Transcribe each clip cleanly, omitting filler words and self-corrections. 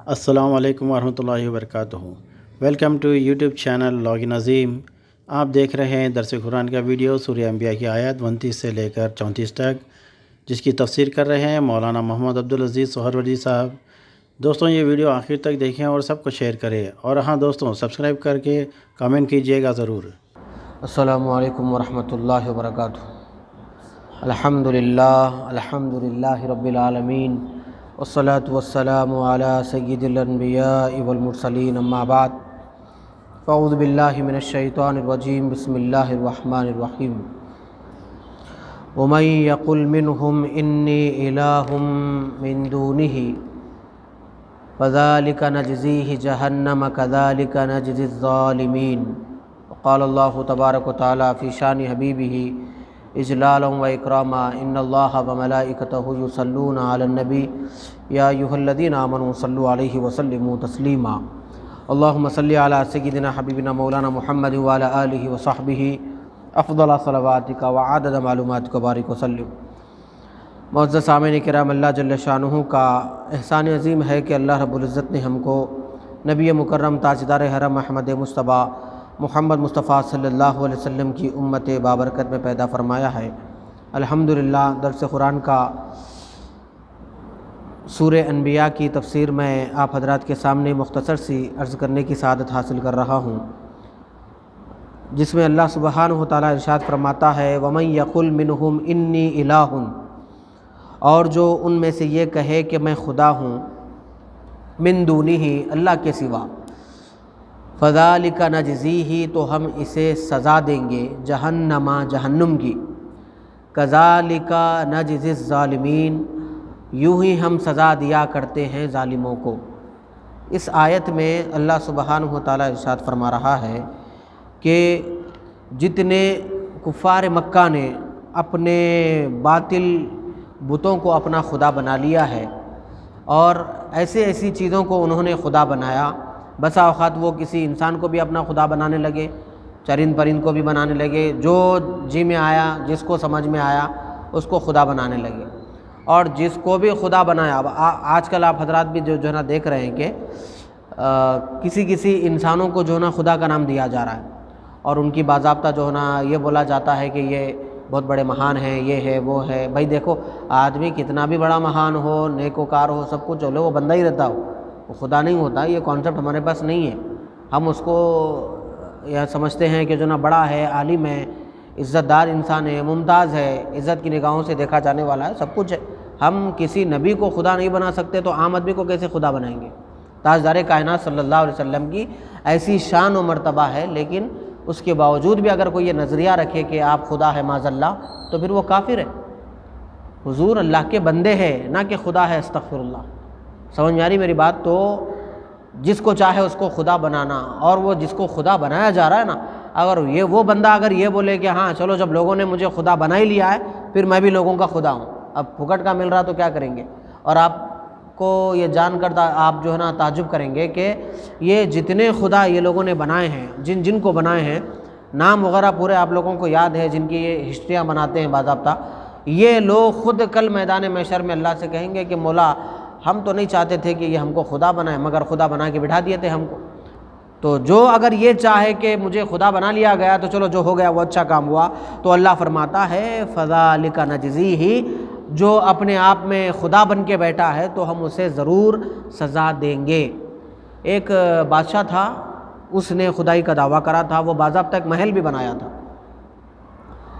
السلام علیکم ورحمۃ اللہ وبرکاتہ۔ ویلکم ٹو یوٹیوب چینل لاگن عظیم۔ آپ دیکھ رہے ہیں درس قرآن کا ویڈیو سورہ انبیاء کی آیت 29 سے لے کر 34 تک، جس کی تفسیر کر رہے ہیں مولانا محمد عبدالعزیز سہروردی صاحب۔ دوستوں یہ ویڈیو آخر تک دیکھیں اور سب کو شیئر کریں، اور ہاں دوستوں سبسکرائب کر کے کامنٹ کیجئے گا ضرور۔ السلام علیکم ورحمۃ اللہ وبرکاتہ۔ الحمدللہ رب العالمین، والصلاة والسلام علی سید الانبیاء والمرسلین، اما بعد فاعوذ باللہ من الشیطان الرجیم، بسم اللہ الرحمن الرحیم۔ ومن یقل منہم انی الہ من دونہ فذلک نجزیہ جہنم کذلک نجزی الظالمین۔ وقال اللہ تبارک و تعالی فی شان حبیبہ اجلالا و اکراما، ان اللہ وملائکتہ یصلون علی النبی یا ایھا الذین آمنوا صلوا علیہ وسلموا تسلیما۔ اللہم صلی علی سیدنا حبیبنا مولانا محمد وعلی آلہ وصحبہ افضل صلواتک وعدد معلوماتک وبارک وسلم۔ معزز سامعین کرام، اللہ جل شانہ کا احسان عظیم ہے کہ اللہ رب العزت نے ہم کو نبی مکرم تاجدار حرم احمد مصطفیٰ محمد مصطفیٰ صلی اللہ علیہ وسلم کی امت بابرکت میں پیدا فرمایا ہے۔ الحمدللہ درس قرآن کا سورہ انبیاء کی تفسیر میں آپ حضرات کے سامنے مختصر سی عرض کرنے کی سعادت حاصل کر رہا ہوں، جس میں اللہ سبحانہ و تعالیٰ ارشاد فرماتا ہے وَمَن يَقُلْ مِنْهُمْ إِنِّي إِلَٰهٌ، اور جو ان میں سے یہ کہے کہ میں خدا ہوں، من دونہ اللہ کے سوا، فذالک نجزیہ تو ہم اسے سزا دیں گے، جہنم کی، کذالک نجزی الظالمین، یوں ہی ہم سزا دیا کرتے ہیں ظالموں کو۔ اس آیت میں اللہ سبحانہ و تعالیٰ ارشاد فرما رہا ہے کہ جتنے کفار مکہ نے اپنے باطل بتوں کو اپنا خدا بنا لیا ہے، اور ایسی چیزوں کو انہوں نے خدا بنایا، بسا اوقات وہ کسی انسان کو بھی اپنا خدا بنانے لگے، چرند پرند کو بھی بنانے لگے، جو جی میں آیا، جس کو سمجھ میں آیا اس کو خدا بنانے لگے، اور جس کو بھی خدا بنایا، آج کل آپ حضرات بھی جو ہے نا دیکھ رہے ہیں کہ کسی انسانوں کو جو ہے نا خدا کا نام دیا جا رہا ہے، اور ان کی باضابطہ جو ہے نا یہ بولا جاتا ہے کہ یہ بہت بڑے مہان ہیں، یہ ہے وہ ہے۔ بھائی دیکھو، آدمی کتنا بھی بڑا مہان ہو، نیکوکار ہو، سب کچھ چلے، وہ بندہ ہی رہتا ہو، وہ خدا نہیں ہوتا۔ یہ کانسیپٹ ہمارے پاس نہیں ہے۔ ہم اس کو یہ سمجھتے ہیں کہ جو نا بڑا ہے، عالم ہے، عزت دار انسان ہے، ممتاز ہے، عزت کی نگاہوں سے دیکھا جانے والا ہے، سب کچھ ہے۔ ہم کسی نبی کو خدا نہیں بنا سکتے تو عام آدمی کو کیسے خدا بنائیں گے؟ تاجدار کائنات صلی اللہ علیہ وسلم کی ایسی شان و مرتبہ ہے، لیکن اس کے باوجود بھی اگر کوئی یہ نظریہ رکھے کہ آپ خدا ہے معاذ اللہ، تو پھر وہ کافر ہے۔ حضور اللہ کے بندے ہیں، نہ کہ خدا ہے، استغفر اللہ۔ سمجھ میں آ رہی میری بات؟ تو جس کو چاہے اس کو خدا بنانا، اور وہ جس کو خدا بنایا جا رہا ہے نا، اگر وہ بندہ اگر یہ بولے کہ ہاں چلو جب لوگوں نے مجھے خدا بنا ہی لیا ہے، پھر میں بھی لوگوں کا خدا ہوں، اب پھکٹ کا مل رہا تو کیا کریں گے؟ اور آپ کو یہ جان کر آپ جو ہے نا تعجب کریں گے کہ یہ جتنے خدا یہ لوگوں نے بنائے ہیں، جن کو بنائے ہیں، نام وغیرہ پورے آپ لوگوں کو یاد ہے، جن کی یہ ہسٹریاں بناتے ہیں باضابطہ، یہ لوگ خود کل میدان محشر میں اللہ سے کہیں گے کہ مولا ہم تو نہیں چاہتے تھے کہ یہ ہم کو خدا بنائے، مگر خدا بنا کے بٹھا دیے تھے ہم کو۔ تو جو اگر یہ چاہے کہ مجھے خدا بنا لیا گیا تو چلو جو ہو گیا وہ اچھا کام ہوا، تو اللہ فرماتا ہے فذالک نجزیہ، جو اپنے آپ میں خدا بن کے بیٹھا ہے تو ہم اسے ضرور سزا دیں گے۔ ایک بادشاہ تھا، اس نے خدائی کا دعویٰ کرا تھا، وہ باضابطہ ایک محل بھی بنایا تھا،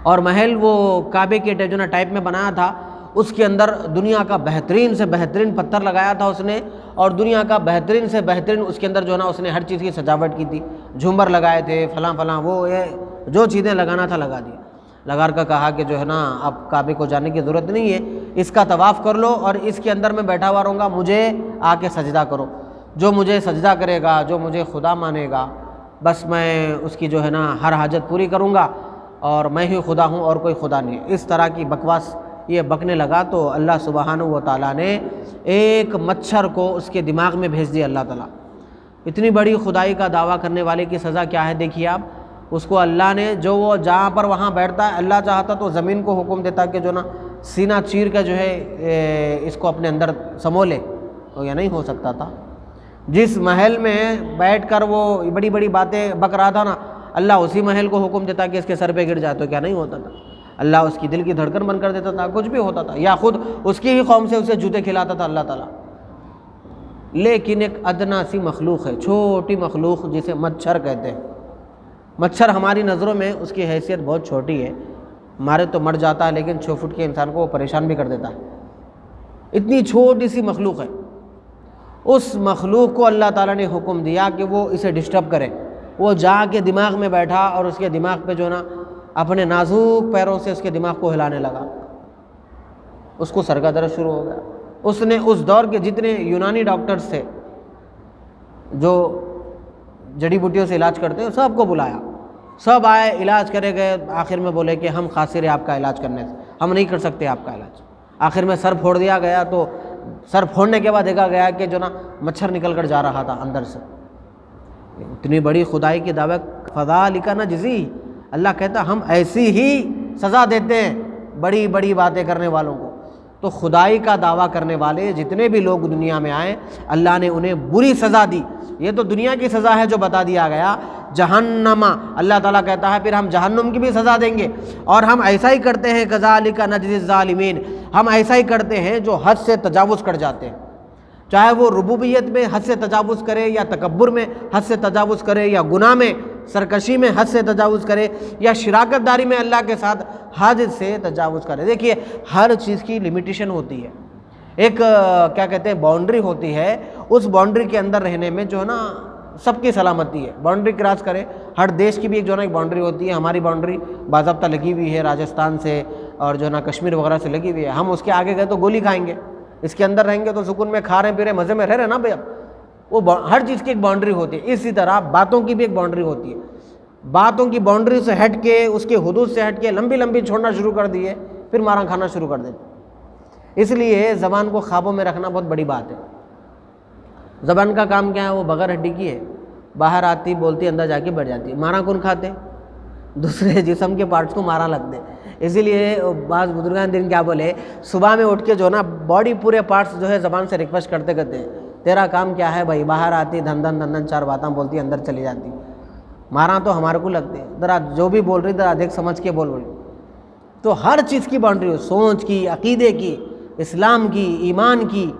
اور محل وہ کعبے کے جو نا ٹائپ میں بنایا تھا، اس کے اندر دنیا کا بہترین سے بہترین پتھر لگایا تھا اس نے، اور دنیا کا بہترین سے بہترین اس کے اندر جو ہے نا اس نے ہر چیز کی سجاوٹ کی تھی، جھومر لگائے تھے، فلاں وہ یہ جو چیزیں لگانا تھا لگا دیا۔ لگا کر کہا کہ جو ہے نا اب کعبے کو جانے کی ضرورت نہیں ہے، اس کا طواف کر لو اور اس کے اندر میں بیٹھا ہوا رہوں گا، مجھے آ کے سجدہ کرو، جو مجھے سجدہ کرے گا، جو مجھے خدا مانے گا، بس میں اس کی جو ہے نا ہر حاجت پوری کروں گا، اور میں ہی خدا ہوں اور کوئی خدا نہیں۔ اس طرح کی بکواس یہ بکنے لگا تو اللہ سبحانہ و تعالیٰ نے ایک مچھر کو اس کے دماغ میں بھیج دیا۔ اللہ تعالیٰ اتنی بڑی خدائی کا دعویٰ کرنے والے کی سزا کیا ہے دیکھیے آپ۔ اس کو اللہ نے جو وہ جہاں پر وہاں بیٹھتا ہے، اللہ چاہتا تو زمین کو حکم دیتا کہ جو نا سینہ چیر کا جو ہے اس کو اپنے اندر سمو لے، تو یہ نہیں ہو سکتا تھا۔ جس محل میں بیٹھ کر وہ بڑی بڑی باتیں بک رہا تھا نا، اللہ اسی محل کو حکم دیتا کہ اس کے سر پہ گر جائے، تو کیا نہیں ہوتا تھا؟ اللہ اس کی دل کی دھڑکن بند کر دیتا تھا، کچھ بھی ہوتا تھا، یا خود اس کی ہی قوم سے اسے جوتے کھلاتا تھا اللہ تعالیٰ۔ لیکن ایک ادنا سی مخلوق ہے، چھوٹی مخلوق جسے مچھر کہتے ہیں۔ مچھر ہماری نظروں میں اس کی حیثیت بہت چھوٹی ہے، مارے تو مر جاتا ہے، لیکن 6 فٹ کے انسان کو وہ پریشان بھی کر دیتا ہے۔ اتنی چھوٹی سی مخلوق ہے، اس مخلوق کو اللہ تعالیٰ نے حکم دیا کہ وہ اسے ڈسٹرب کرے۔ وہ جا کے دماغ میں بیٹھا اور اس کے دماغ پہ جو نا اپنے نازک پیروں سے اس کے دماغ کو ہلانے لگا، اس کو سر کا درد شروع ہو گیا۔ اس نے اس دور کے جتنے یونانی ڈاکٹرز تھے جو جڑی بوٹیوں سے علاج کرتے ہیں، سب کو بلایا، سب آئے، علاج کرے گئے۔ آخر میں بولے کہ ہم قاصر ہیں آپ کا علاج کرنے سے، ہم نہیں کر سکتے آپ کا علاج۔ آخر میں سر پھوڑ دیا گیا، تو سر پھوڑنے کے بعد دیکھا گیا کہ جو نا مچھر نکل کر جا رہا تھا اندر سے۔ اتنی بڑی خدائی کی دعوت، فذالک نجزی، اللہ کہتا ہم ایسی ہی سزا دیتے ہیں بڑی بڑی باتیں کرنے والوں کو۔ تو خدائی کا دعویٰ کرنے والے جتنے بھی لوگ دنیا میں آئے، اللہ نے انہیں بری سزا دی۔ یہ تو دنیا کی سزا ہے جو بتا دیا گیا، جہنم، اللہ تعالیٰ کہتا ہے پھر ہم جہنم کی بھی سزا دیں گے، اور ہم ایسا ہی کرتے ہیں، کذالک نجزی الظالمین، ہم ایسا ہی کرتے ہیں جو حد سے تجاوز کر جاتے ہیں، چاہے وہ ربوبیت میں حد سے تجاوز کرے، یا تکبر میں حد سے تجاوز کرے، یا گناہ میں سرکشی میں حد سے تجاوز کرے، یا شراکت داری میں اللہ کے ساتھ حد سے تجاوز کرے۔ دیکھیے ہر چیز کی لمیٹیشن ہوتی ہے، ایک کیا کہتے ہیں باؤنڈری ہوتی ہے، اس باؤنڈری کے اندر رہنے میں جو ہے نا سب کی سلامتی ہے۔ باؤنڈری کراس کرے، ہر دیش کی بھی ایک جو ہے نا ایک باؤنڈری ہوتی ہے۔ ہماری باؤنڈری باضابطہ لگی ہوئی ہے راجستھان سے اور جو ہے نا کشمیر وغیرہ سے لگی ہوئی ہے، ہم اس کے آگے گئے تو گولی کھائیں گے، اس کے اندر رہیں گے تو سکون میں کھا رہے ہیں پی رہے مزے میں رہ رہے نا بھائی۔ وہ ہر چیز کی ایک باؤنڈری ہوتی ہے، اسی طرح باتوں کی بھی ایک باؤنڈری ہوتی ہے۔ باتوں کی باؤنڈری سے ہٹ کے، اس کے حدود سے ہٹ کے لمبی لمبی چھوڑنا شروع کر دیے، پھر مارا کھانا شروع کر دیتے۔ اس لیے زبان کو قابو میں رکھنا بہت بڑی بات ہے۔ زبان کا کام کیا ہے؟ وہ بغیر ہڈی کی ہے، باہر آتی بولتی اندر جا کے بیٹھ جاتی ہے۔ مارا کون کھاتے؟ دوسرے جسم کے پارٹس کو مارا لگتے۔ اسی لیے بعض بزرگان دین کیا بولے، صبح میں اٹھ کے جو نا باڈی پورے پارٹس جو ہے زبان سے ریکویسٹ کرتے کرتے ہیں، تیرا کام کیا ہے بھائی؟ باہر آتی دھن دھن دھن دھن 4 باتیں بولتی اندر چلی جاتی، مارا تو ہمارے کو لگتے، ذرا جو بھی بول رہی ذرا دیکھ سمجھ کے بول رہی۔ تو ہر چیز کی باؤنڈری ہو، سوچ کی، عقیدے کی، اسلام کی، ایمان کی،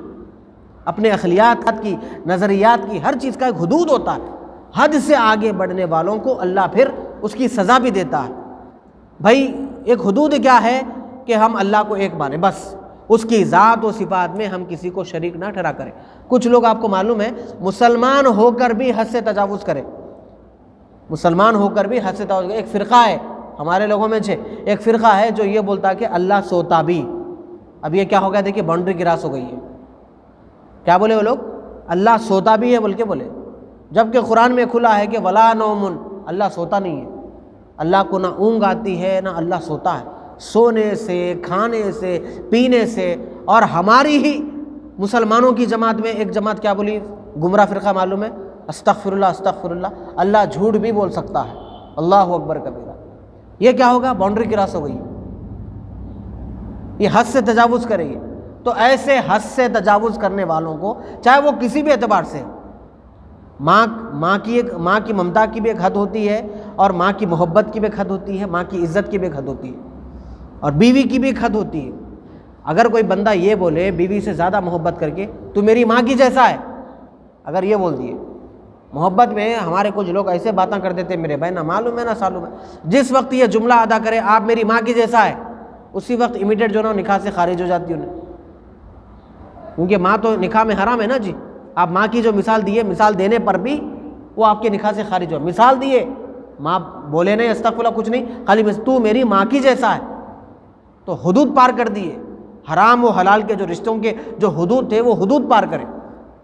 اپنے اخلاقیات کی، نظریات کی، ہر چیز کا ایک حدود ہوتا ہے۔ حد سے آگے بڑھنے والوں کو اللہ پھر اس کی سزا بھی دیتا ہے۔ بھائی ایک حدود کیا ہے کہ ہم اللہ کو ایک مانیں، بس اس کی ذات و صفات میں ہم کسی کو شریک نہ ٹھہرا کریں۔ کچھ لوگ آپ کو معلوم ہے مسلمان ہو کر بھی حد سے تجاوز کریں، مسلمان ہو کر بھی حد سے تجاوز کریں۔ ایک فرقہ ہے ہمارے لوگوں میں ایک فرقہ ہے جو یہ بولتا ہے کہ اللہ سوتا بھی۔ اب یہ کیا ہو گیا؟ دیکھیے باؤنڈری کراس ہو گئی ہے۔ کیا بولے وہ لوگ؟ اللہ سوتا بھی ہے بول کے بولے، جبکہ قرآن میں کھلا ہے کہ ولا نوم، اللہ سوتا نہیں ہے۔ اللہ کو نہ اونگ آتی ہے نہ اللہ سوتا ہے۔ سونے سے، کھانے سے، پینے سے، اور ہماری ہی مسلمانوں کی جماعت میں ایک جماعت کیا بولی؟ گمراہ فرقہ معلوم ہے، استغفر اللہ استغفر اللہ، اللہ جھوٹ بھی بول سکتا ہے، اللہ اکبر کبیرہ۔ یہ کیا ہوگا؟ باؤنڈری کراس ہو گئی، یہ حد سے تجاوز کرے گی۔ تو ایسے حد سے تجاوز کرنے والوں کو، چاہے وہ کسی بھی اعتبار سے، ماں کی ممتا کی بھی ایک حد ہوتی ہے، اور ماں کی محبت کی بھی ایک حد ہوتی ہے، ماں کی عزت کی بھی ایک حد ہوتی ہے، اور بیوی کی بھی ایک حد ہوتی ہے۔ اگر کوئی بندہ یہ بولے بیوی سے زیادہ محبت کر کے تو میری ماں کی جیسا ہے، اگر یہ بول دیے، محبت میں ہمارے کچھ لوگ ایسے باتیں کر دیتے میرے بھائی، نہ معلوم ہے نہ سالوم ہے، جس وقت یہ جملہ ادا کرے آپ میری ماں کی جیسا ہے، اسی وقت امیڈیٹ جو نا نکاح سے خارج ہو جاتی انہیں، کیونکہ ماں تو نکاح میں حرام ہے نا جی۔ آپ ماں کی جو مثال دیے، مثال دینے پر بھی وہ آپ کے نکاح سے خارج ہو، مثال دیے، ماں بولے نہیں استغفر اللہ کچھ نہیں، خالی تو میری ماں کی جیسا ہے، تو حدود پار کر دیے۔ حرام و حلال کے جو رشتوں کے جو حدود تھے وہ حدود پار کرے،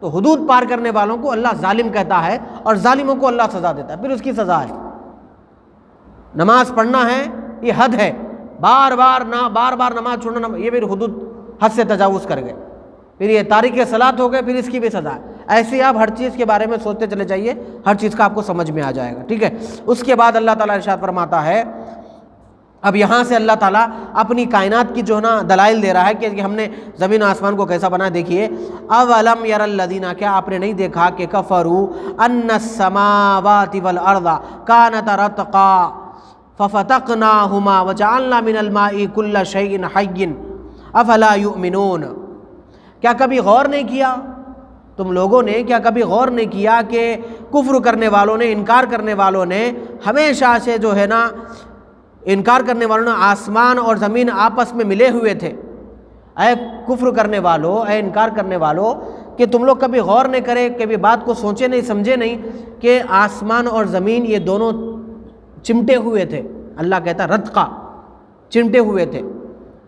تو حدود پار کرنے والوں کو اللہ ظالم کہتا ہے، اور ظالموں کو اللہ سزا دیتا ہے، پھر اس کی سزا ہے۔ نماز پڑھنا ہے یہ حد ہے، بار بار نماز چھوڑنا یہ پھر حدود، حد سے تجاوز کر گئے، پھر یہ تارک صلاۃ ہو گئے، پھر اس کی بھی سزا ہے۔ ایسے آپ ہر چیز کے بارے میں سوچتے چلے جائیے، ہر چیز کا آپ کو سمجھ میں آ جائے گا، ٹھیک ہے۔ اس کے بعد اللہ تعالیٰ ارشاد فرماتا ہے اب یہاں سے اللہ تعالیٰ اپنی کائنات کی جو ہے نا دلائل دے رہا ہے کہ ہم نے زمین آسمان کو کیسا بنا. دیکھیے اولم یر الذین، کیا آپ نے نہیں دیکھا کہ کفروا ان السماوات والارض کانتا رتقا ففتقناہما وجعلنا من الماء کل شیء حی افلا یؤمنون. کیا کبھی غور نہیں کیا تم لوگوں نے، کیا کبھی غور نہیں کیا کہ کفر کرنے والوں نے، انکار کرنے والوں نے ہمیشہ سے جو ہے نا، انکار کرنے والوں نے آسمان اور زمین آپس میں ملے ہوئے تھے. اے کفر کرنے والوں، اے انکار کرنے والوں، کہ تم لوگ کبھی غور نہیں کرے، کبھی بات کو سوچے نہیں، سمجھے نہیں کہ آسمان اور زمین یہ دونوں چمٹے ہوئے تھے. اللہ کہتا رتقا، چمٹے ہوئے تھے،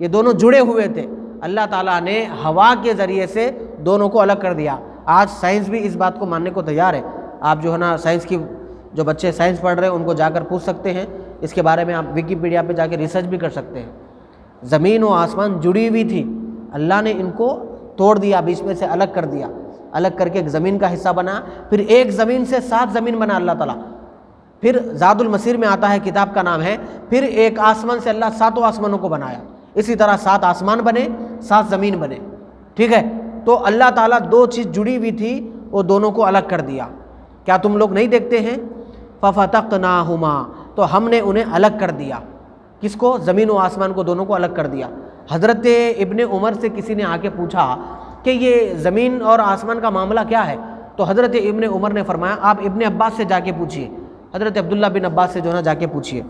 یہ دونوں جڑے ہوئے تھے. اللہ تعالیٰ نے ہوا کے ذریعے سے دونوں کو الگ کر دیا. آج سائنس بھی اس بات کو ماننے کو تیار ہے. آپ جو ہے نا سائنس کی، جو بچے سائنس پڑھ رہے ہیں ان کو جا کر پوچھ سکتے ہیں، اس کے بارے میں آپ ویکیپیڈیا پہ جا کے ریسرچ بھی کر سکتے ہیں. زمین و آسمان جڑی ہوئی تھی، اللہ نے ان کو توڑ دیا، بیچ میں سے الگ کر دیا. الگ کر کے ایک زمین کا حصہ بنا، پھر ایک زمین سے 7 زمین بنا اللہ تعالیٰ. پھر زاد المسیر میں آتا ہے، کتاب کا نام ہے، پھر ایک آسمان سے اللہ 7 آسمانوں کو بنایا. اسی طرح 7 آسمان بنے، 7 زمین بنے. ٹھیک ہے، تو اللہ تعالیٰ 2 چیز جڑی ہوئی تھی، وہ دونوں کو الگ کر دیا. کیا تم لوگ نہیں دیکھتے ہیں؟ ففتقناہما، تو ہم نے انہیں الگ کر دیا. کس کو؟ زمین و آسمان کو، دونوں کو الگ کر دیا. حضرت ابن عمر سے کسی نے آ کے پوچھا کہ یہ زمین اور آسمان کا معاملہ کیا ہے؟ تو حضرت ابن عمر نے فرمایا آپ ابن عباس سے جا کے پوچھیے، حضرت عبداللہ بن عباس سے جو ہے نا جا کے پوچھیے.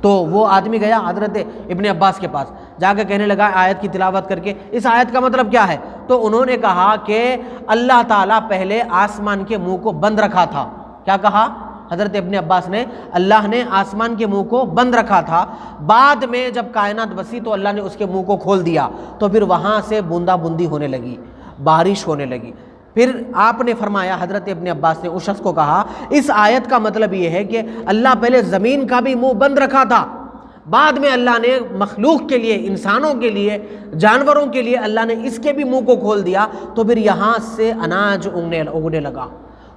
تو وہ آدمی گیا حضرت ابن عباس کے پاس، جا کے کہنے لگا آیت کی تلاوت کر کے، اس آیت کا مطلب کیا ہے؟ تو انہوں نے کہا کہ اللہ تعالیٰ پہلے آسمان کے منہ کو بند رکھا تھا. کیا کہا حضرت ابن عباس نے؟ اللہ نے آسمان کے منہ کو بند رکھا تھا، بعد میں جب کائنات بسی تو اللہ نے اس کے منہ کو کھول دیا، تو پھر وہاں سے بوندا بوندی ہونے لگی، بارش ہونے لگی. پھر آپ نے فرمایا، حضرت ابن عباس نے اس شخص کو کہا اس آیت کا مطلب یہ ہے کہ اللہ پہلے زمین کا بھی منہ بند رکھا تھا، بعد میں اللہ نے مخلوق کے لیے، انسانوں کے لیے، جانوروں کے لیے اللہ نے اس کے بھی منہ کو کھول دیا، تو پھر یہاں سے اناج اگنے لگا،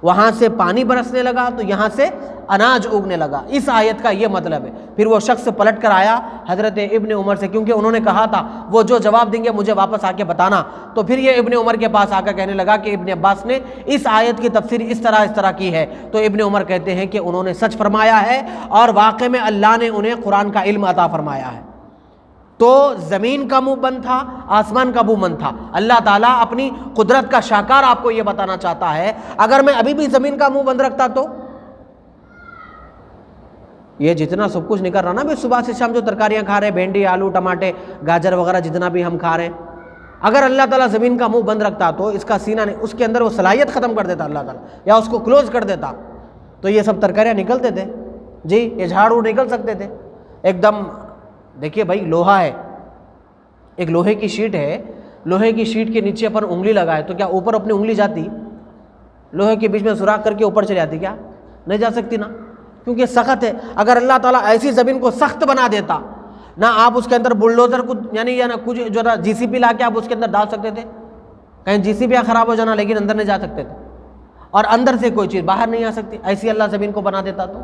وہاں سے پانی برسنے لگا، تو یہاں سے اناج اگنے لگا. اس آیت کا یہ مطلب ہے. پھر وہ شخص پلٹ کر آیا حضرت ابن عمر سے، کیونکہ انہوں نے کہا تھا وہ جو جواب دیں گے مجھے واپس آ کے بتانا. تو پھر یہ ابن عمر کے پاس آ کر کہنے لگا کہ ابن عباس نے اس آیت کی تفسیر اس طرح کی ہے. تو ابن عمر کہتے ہیں کہ انہوں نے سچ فرمایا ہے، اور واقع میں اللہ نے انہیں قرآن کا علم عطا فرمایا ہے. تو زمین کا منہ بند تھا، آسمان کا منہ بند تھا. اللہ تعالیٰ اپنی قدرت کا شاکار آپ کو یہ بتانا چاہتا ہے، اگر میں ابھی بھی زمین کا منہ بند رکھتا تو یہ جتنا سب کچھ نکل رہا نا بھی صبح سے شام جو ترکاریاں کھا رہے ہیں، بھنڈی، آلو، ٹماٹے، گاجر وغیرہ جتنا بھی ہم کھا رہے ہیں، اگر اللہ تعالیٰ زمین کا منہ بند رکھتا تو اس کا سینہ نہیں، اس کے اندر وہ صلاحیت ختم کر دیتا اللہ تعالیٰ، یا اس کو کلوز کر دیتا، تو یہ سب ترکاریاں نکلتے تھے جی، یہ جھاڑو نکل سکتے تھے ایک دم. دیکھیے بھائی لوہا ہے، ایک لوہے کی شیٹ ہے، لوہے کی شیٹ کے نیچے پر انگلی لگائے تو کیا اوپر اپنی انگلی جاتی؟ لوہے کے بیچ میں سوراخ کر کے اوپر چلی جاتی؟ کیا نہیں جا سکتی نا، کیونکہ سخت ہے. اگر اللہ تعالیٰ ایسی زمین کو سخت بنا دیتا، نہ آپ اس کے اندر بلڈوزر کو یعنی یا نہ کچھ جو جی سی پی لا کے آپ اس کے اندر ڈال سکتے تھے، کہیں جی سی پی خراب ہو جانا لیکن اندر نہیں جا سکتے تھے، اور اندر سے کوئی چیز باہر نہیں آ سکتی، ایسی اللہ زمین کو بنا دیتا تو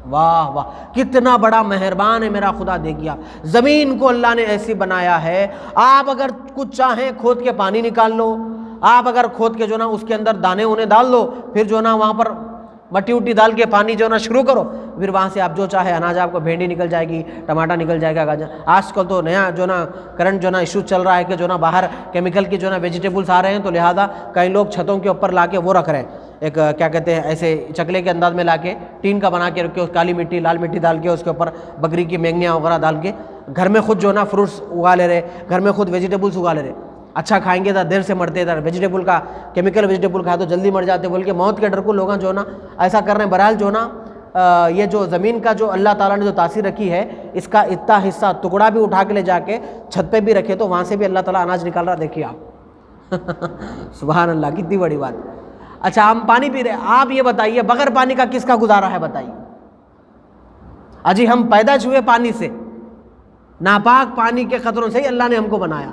واہ واہ کتنا بڑا مہربان ہے میرا خدا. دیکھیا زمین کو اللہ نے ایسی بنایا ہے، آپ اگر کچھ چاہیں کھود کے پانی نکال لو، آپ اگر کھود کے جو نا اس کے اندر دانے انہیں ڈال لو، پھر جو نا وہاں پر مٹی وٹی ڈال کے پانی جو نا شروع کرو، پھر وہاں سے آپ جو چاہے اناج، آپ کو بھنڈی نکل جائے گی، ٹماٹر نکل جائے گا، گاجر. آج کل تو نیا جو نا کرنٹ جو نا ایشو چل رہا ہے کہ جو نا باہر کیمیکل کی جو نا ویجیٹیبلس آ رہے ہیں، تو لہٰذا کئی لوگ چھتوں کے اوپر لا کے وہ رکھ رہے ہیں، ایک کیا کہتے ہیں ایسے چکلے کے انداز میں لا کے ٹین کا بنا کے رکھ کے اس کالی مٹی لال مٹی ڈال کے اس کے اوپر بکری کی مینگنیاں وغیرہ ڈال کے گھر میں خود جو نا فروٹس اگا لے رہے، گھر میں خود ویجیٹیبلس اگا لے رہے. اچھا کھائیں گے تو دیر سے مرتے ادھر، ویجیٹیبل کا کیمیکل ویجیٹیبل کھائے تو جلدی مر جاتے بول کے موت کے ڈر کو لوگ جو نا ایسا کر رہے ہیں. بہرحال جو نا یہ جو زمین کا جو اللہ تعالیٰ نے جو تاثیر رکھی ہے، اس کا اتنا حصہ ٹکڑا بھی اٹھا کے لے جا کے چھت پہ بھی رکھے تو وہاں سے بھی اللہ تعالیٰ اناج نکال رہا. دیکھیے آپ سبحان اللہ، کتنی بڑی بات. اچھا ہم پانی پی رہے، آپ یہ بتائیے بغیر پانی کا کس کا گزارا ہے بتائیے؟ اجی ہم پیدا ہوئے پانی سے، ناپاک پانی کے قطروں سے ہی اللہ نے ہم کو بنایا،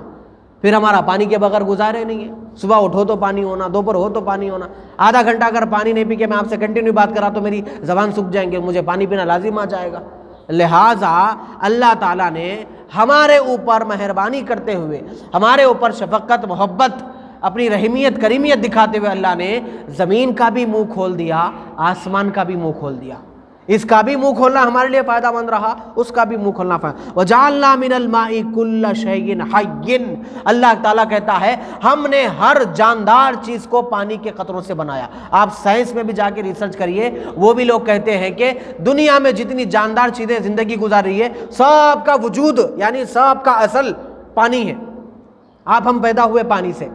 پھر ہمارا پانی کے بغیر گزارے نہیں ہے. صبح اٹھو تو پانی ہونا، دوپہر ہو تو پانی ہونا. آدھا گھنٹہ اگر پانی نہیں پی کے میں آپ سے کنٹینیو بات کرا تو میری زبان سوکھ جائیں گے، مجھے پانی پینا لازم آ جائے گا. لہٰذا اللہ تعالیٰ نے ہمارے اوپر مہربانی کرتے ہوئے، ہمارے اوپر شفقت محبت اپنی رحمیت کریمیت دکھاتے ہوئے اللہ نے زمین کا بھی منہ کھول دیا، آسمان کا بھی منہ کھول دیا۔ اس کا بھی منہ کھولنا ہمارے لیے فائدہ مند رہا، اس کا بھی منہ کھولنا فائدہ۔ وَجَعَلْنَا مِنَ الْمَاءِ كُلَّ شَيْءٍ حَيٍّ، اللہ تعالیٰ کہتا ہے ہم نے ہر جاندار چیز کو پانی کے قطروں سے بنایا۔ آپ سائنس میں بھی جا کے ریسرچ کریے، وہ بھی لوگ کہتے ہیں کہ دنیا میں جتنی جاندار چیزیں زندگی گزار رہی ہے سب کا وجود یعنی سب کا اصل پانی ہے۔ آپ ہم پیدا ہوئے پانی سے،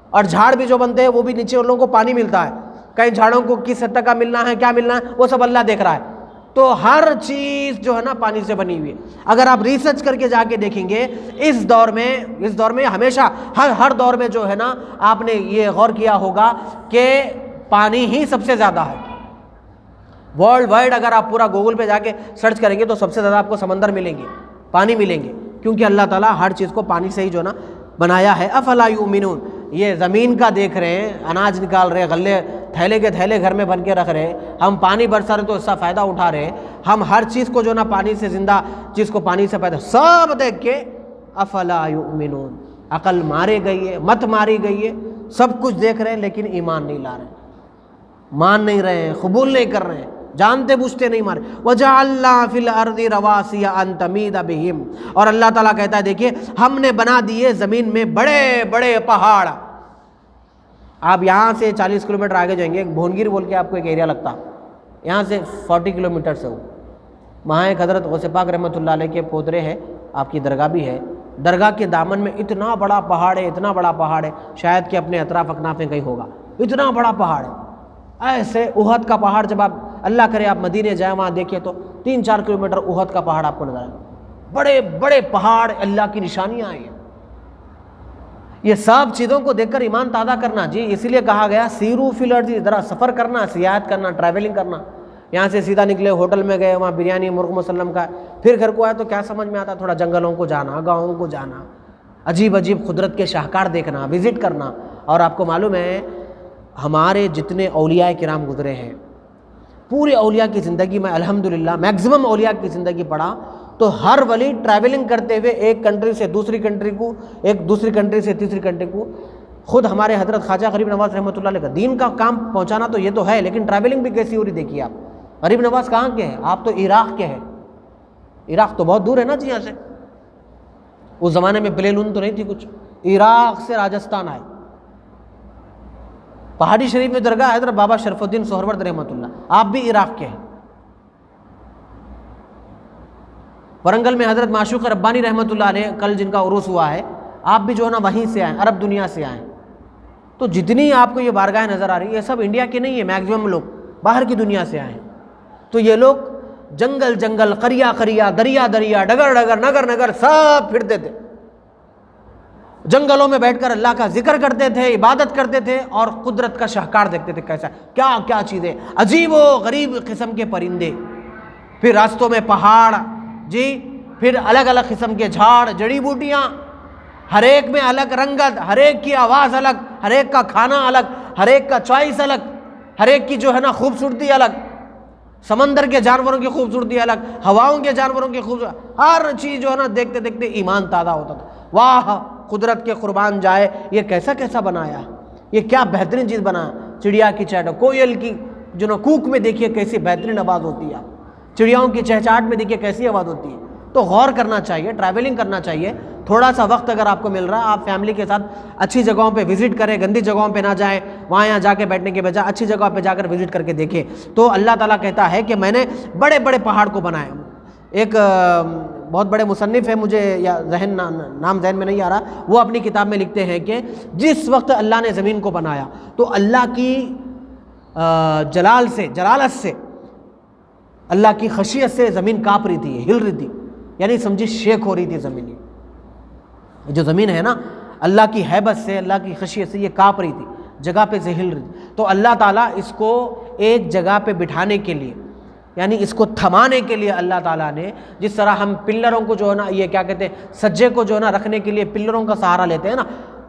اور جھاڑ بھی جو بنتے ہیں وہ بھی نیچے ان لوگوں کو پانی ملتا ہے، کئی جھاڑوں کو کس حد تک کا ملنا ہے کیا ملنا ہے وہ سب اللہ دیکھ رہا ہے۔ تو ہر چیز جو ہے نا پانی سے بنی ہوئی ہے۔ اگر آپ ریسرچ کر کے جا کے دیکھیں گے اس دور میں ہمیشہ ہر دور میں جو ہے نا آپ نے یہ غور کیا ہوگا کہ پانی ہی سب سے زیادہ ہے۔ ورلڈ وائڈ اگر آپ پورا گوگل پہ جا کے سرچ کریں گے تو سب سے زیادہ آپ کو سمندر ملیں گے، پانی ملیں گے، کیونکہ اللہ تعالیٰ ہر چیز کو پانی سے ہی جو ہے نا بنایا ہے۔ افلا یؤمنون، یہ زمین کا دیکھ رہے ہیں، اناج نکال رہے، غلے تھیلے کے تھیلے گھر میں بن کے رکھ رہے، ہم پانی برسا رہے تو اس کا فائدہ اٹھا رہے، ہم ہر چیز کو جو نا پانی سے زندہ چیز کو پانی سے پیدا، سب دیکھ کے افلا یؤمنون، عقل مارے گئی ہے، مت ماری گئی ہے، سب کچھ دیکھ رہے ہیں لیکن ایمان نہیں لا رہے، مان نہیں رہے ہیں، قبول نہیں کر رہے ہیں، جانتے بوجھتے نہیں مارے۔ وَجَعَلْنَا فِي الْأَرْضِ رَوَاسِيَ أَن تَمِيدَ بِهِمْ، اور اللہ تعالیٰ کہتا ہے دیکھیے ہم نے بنا دیے زمین میں بڑے بڑے پہاڑ۔ آپ یہاں سے 40 کلومیٹر آگے جائیں گے، بھونگیر بول کے آپ کو ایک ایریا لگتا، یہاں سے 40 کلومیٹر سے ہو، وہاں ایک حضرت غوث پاک رحمۃ اللہ علیہ کے پودرے ہیں، آپ کی درگاہ بھی ہے، درگاہ کے دامن میں اتنا بڑا پہاڑ ہے، اتنا بڑا پہاڑ ہے، شاید کہ اپنے اطراف اکناف میں کہیں ہوگا، اتنا بڑا پہاڑ ہے۔ ایسے احد کا پہاڑ، جب آپ اللہ کرے آپ مدینے جائیں وہاں دیکھیں تو 3-4 کلومیٹر احد کا پہاڑ آپ کو نظر آئے گا، بڑے بڑے پہاڑ، اللہ کی نشانیاں ہیں۔ یہ سب چیزوں کو دیکھ کر ایمان تازہ کرنا، جی اسی لیے کہا گیا سیرو فی الارض، ذرا سفر کرنا، سیاحت کرنا، ٹریولنگ کرنا۔ یہاں سے سیدھا نکلے ہوٹل میں گئے، وہاں بریانی مرغ مسلم کا، پھر گھر کو آئے تو کیا سمجھ میں آتا، تھوڑا جنگلوں کو جانا، گاؤں کو جانا، عجیب عجیب قدرت کے شاہکار دیکھنا، وزٹ کرنا۔ اور آپ کو معلوم ہے ہمارے جتنے اولیاء کرام گزرے ہیں، پورے اولیاء کی زندگی میں الحمدللہ میکزیمم اولیاء کی زندگی پڑھا تو ہر ولی ٹریولنگ کرتے ہوئے ایک کنٹری سے دوسری کنٹری کو، ایک دوسری کنٹری سے تیسری کنٹری کو، خود ہمارے حضرت خواجہ غریب نواز رحمۃ اللہ علیہ کا دین کا کام پہنچانا تو یہ تو ہے، لیکن ٹریولنگ بھی کیسی ہو رہی دیکھیے آپ۔ غریب نواز کہاں کے ہیں؟ آپ تو عراق کے ہیں، عراق تو بہت دور ہے نا جی یہاں سے، اس زمانے میں پلین تو نہیں تھی کچھ، عراق سے راجستھان آئے، پہاڑی شریف میں درگاہ حضرت بابا شرف الدین سہرورد رحمۃ اللہ، آپ بھی عراق کے ہیں۔ ورنگل میں حضرت معشوق ربانی رحمۃ اللہ علیہ کل جن کا عروس ہوا ہے، آپ بھی جو ہے نا وہیں سے آئیں، عرب دنیا سے آئیں۔ تو جتنی آپ کو یہ بارگاہیں نظر آ رہی ہے یہ سب انڈیا کی نہیں ہے، میکزیمم لوگ باہر کی دنیا سے آئیں۔ تو یہ لوگ جنگل جنگل، قریہ قریہ، دریا دریا، ڈگر ڈگر، نگر نگر سب پھرتے تھے، جنگلوں میں بیٹھ کر اللہ کا ذکر کرتے تھے، عبادت کرتے تھے اور قدرت کا شاہکار دیکھتے تھے، کیسا کیا کیا چیزیں، عجیب و غریب قسم کے پرندے، پھر راستوں میں پہاڑ، جی پھر الگ الگ قسم کے جھاڑ، جڑی بوٹیاں، ہر ایک میں الگ رنگت، ہر ایک کی آواز الگ، ہر ایک کا کھانا الگ، ہر ایک کا چوائس الگ، ہر ایک کی جو ہے نا خوبصورتی الگ، سمندر کے جانوروں کی خوبصورتی الگ، ہواؤں کے جانوروں کی خوبصورتی، ہر چیز جو ہے نا دیکھتے دیکھتے ایمان تازہ ہوتا تھا۔ واہ قدرت کے قربان جائے، یہ کیسا کیسا بنایا، یہ کیا بہترین چیز بنایا۔ چڑیا کی چہچہاہٹ، کوئل کی جو نا کوک میں دیکھیے کیسی بہترین آواز ہوتی ہے، چڑیاؤں کی چہچہاہٹ میں دیکھیے کیسی آواز ہوتی ہے۔ تو غور کرنا چاہیے، ٹریولنگ کرنا چاہیے، تھوڑا سا وقت اگر آپ کو مل رہا ہے آپ فیملی کے ساتھ اچھی جگہوں پہ وزٹ کریں، گندی جگہوں پہ نہ جائیں، وہاں یہاں جا کے بیٹھنے کے بجائے اچھی جگہ پہ جا کر وزٹ کر کے دیکھیں۔ تو اللہ تعالیٰ کہتا ہے کہ میں نے بڑے بڑے پہاڑ کو بنایا۔ ایک بہت بڑے مصنف ہے، مجھے یا نام ذہن میں نہیں آ رہا، وہ اپنی کتاب میں لکھتے ہیں کہ جس وقت اللہ نے زمین کو بنایا تو اللہ کی جلالت سے، اللہ کی خشیت سے زمین کانپ رہی تھی، ہل رہی تھی، یعنی سمجھی شیک ہو رہی تھی زمین۔ جو زمین ہے نا اللہ کی ہیبت سے، اللہ کی خشیت سے یہ کانپ رہی تھی، جگہ پہ سے ہل رہی تھی۔ تو اللہ تعالیٰ اس کو ایک جگہ پہ بٹھانے کے لیے، یعنی اس کو تھمانے کے لیے اللہ تعالیٰ نے، جس طرح ہم پلروں کو جو ہے نا یہ کیا کہتے ہیں سجے کو جو ہے نا رکھنے کے لیے پلروں کا سہارا لیتے ہیں نا،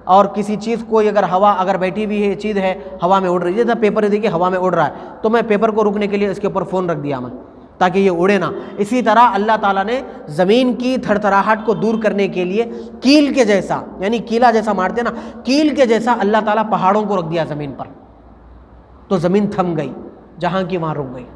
اور کسی چیز کو اگر ہوا اگر بیٹھی ہوئی ہے چیز ہے ہوا میں اڑ رہی ہے، جیسا پیپر دیکھیے ہوا میں اڑ رہا ہے تو میں پیپر کو روکنے کے لیے اس کے اوپر فون رکھ دیا میں، تاکہ یہ اڑے نہ۔ اسی طرح اللہ تعالیٰ نے زمین کی تھرتھراہٹ کو دور کرنے کے لیے کیل کے جیسا، یعنی کیلا جیسا مارتے نا، کیل کے جیسا اللہ تعالیٰ پہاڑوں کو رکھ دیا زمین پر، تو زمین تھم گئی، جہاں کی وہاں رک گئی۔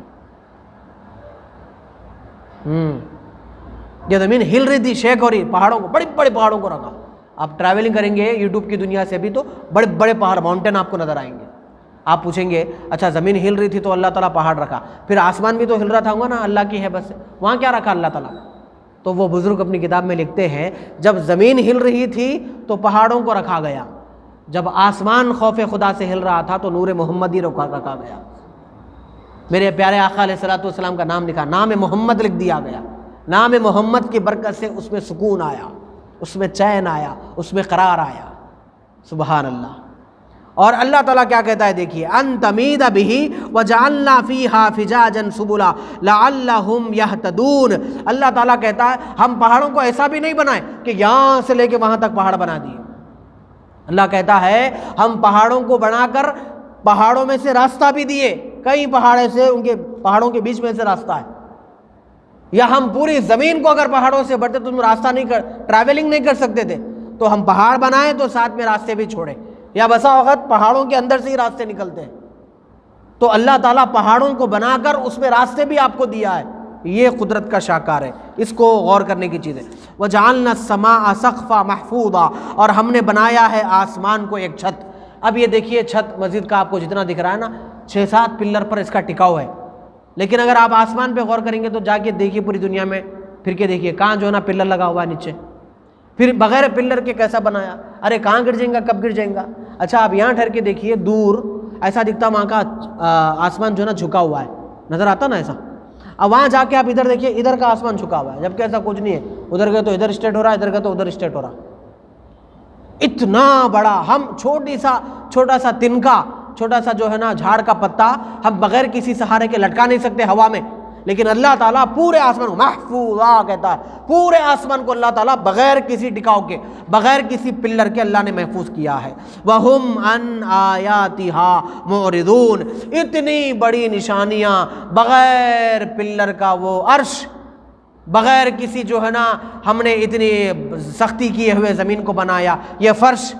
یہ زمین ہل رہی تھی، شیک ہو رہی، پہاڑوں کو، بڑے بڑے پہاڑوں کو رکھا۔ آپ ٹریولنگ کریں گے یوٹیوب کی دنیا سے بھی تو بڑے بڑے پہاڑ، ماؤنٹین آپ کو نظر آئیں گے۔ آپ پوچھیں گے اچھا زمین ہل رہی تھی تو اللہ تعالیٰ پہاڑ رکھا، پھر آسمان بھی تو ہل رہا تھا ہوگا نا اللہ کی ہے بس، وہاں کیا رکھا اللہ تعالیٰ؟ تو وہ بزرگ اپنی کتاب میں لکھتے ہیں جب زمین ہل رہی تھی تو پہاڑوں کو رکھا گیا، جب آسمان خوف خدا سے ہل رہا تھا تو نور محمدی رکھا گیا۔ میرے پیارے آقا علیہ الصلوۃ والسلام کا نام لکھا، نام محمد لکھ دیا گیا۔ نام محمد کی برکت سے اس میں سکون آیا، اس میں چین آیا، اس میں قرار آیا۔ سبحان اللہ۔ اور اللہ تعالیٰ کیا کہتا ہے دیکھیے، ان تمید بہ وجعلنا فیہا فجاجا سبلا لعلہم یہتدون۔ اللہ تعالیٰ کہتا ہے ہم پہاڑوں کو ایسا بھی نہیں بنائے کہ یہاں سے لے کے وہاں تک پہاڑ بنا دیے۔ اللہ کہتا ہے ہم پہاڑوں کو بنا کر پہاڑوں میں سے راستہ بھی دیے، کئی پہاڑ سے ان کے پہاڑوں کے بیچ میں سے راستہ ہے، یا ہم پوری زمین کو اگر پہاڑوں سے بڑھتے تو تم راستہ نہیں ٹریولنگ نہیں کر سکتے تھے، تو ہم پہاڑ بنائے تو ساتھ میں راستے بھی چھوڑے، یا بسا وقت پہاڑوں کے اندر سے ہی راستے نکلتے ہیں۔ تو اللہ تعالیٰ پہاڑوں کو بنا کر اس میں راستے بھی آپ کو دیا ہے، یہ قدرت کا شاہکار ہے، اس کو غور کرنے کی چیز ہے۔ وَجَعَلْنَا السَّمَاءَ سَقْفًا مَحْفُوظًا، اور ہم نے بنایا ہے آسمان کو ایک چھت۔ اب یہ دیکھیے چھت مسجد کا آپ کو جتنا دکھ رہا ہے نا، 6-7 پلر پر اس کا ٹکاؤ ہے، لیکن اگر آپ آسمان پہ غور کریں گے تو جا کے دیکھیے پوری دنیا میں پھر کے دیکھیے کہاں جو ہے نا پلر لگا ہوا ہے نیچے، پھر بغیر پلر کے کیسا بنایا؟ ارے کہاں گر جائیں گا، کب گر جائیں گا؟ اچھا آپ یہاں ٹھہر کے دیکھیے، دور ایسا دکھتا وہاں کا آسمان جو ہے نا جھکا ہوا ہے، نظر آتا نا ایسا۔ اب وہاں جا کے آپ ادھر دیکھیے، ادھر کا آسمان جھکا ہوا ہے، جبکہ ایسا کچھ نہیں ہے، ادھر گئے تو ادھر اسٹیٹ ہو رہا ہے، ادھر گئے تو ادھر اسٹیٹ ہو رہا ہے۔ اتنا بڑا، ہم چھوٹا سا تنکا، چھوٹا سا جو ہے نا جھاڑ کا پتا ہم بغیر کسی سہارے کے لٹکا نہیں سکتے ہوا میں، لیکن اللہ تعالیٰ پورے آسمان کو محفوظا کہتا ہے، پورے آسمان کو اللہ تعالیٰ بغیر کسی ٹکاؤ کے، بغیر کسی پلر کے اللہ نے محفوظ کیا ہے۔ وَهُمْ عَنْ آيَاتِهَا مُعْرِضُونَ، اتنی بڑی نشانیاں، بغیر پلر کا وہ عرش، بغیر کسی جو ہے نا ہم نے اتنی سختی کیے ہوئے زمین کو بنایا، یہ فرش،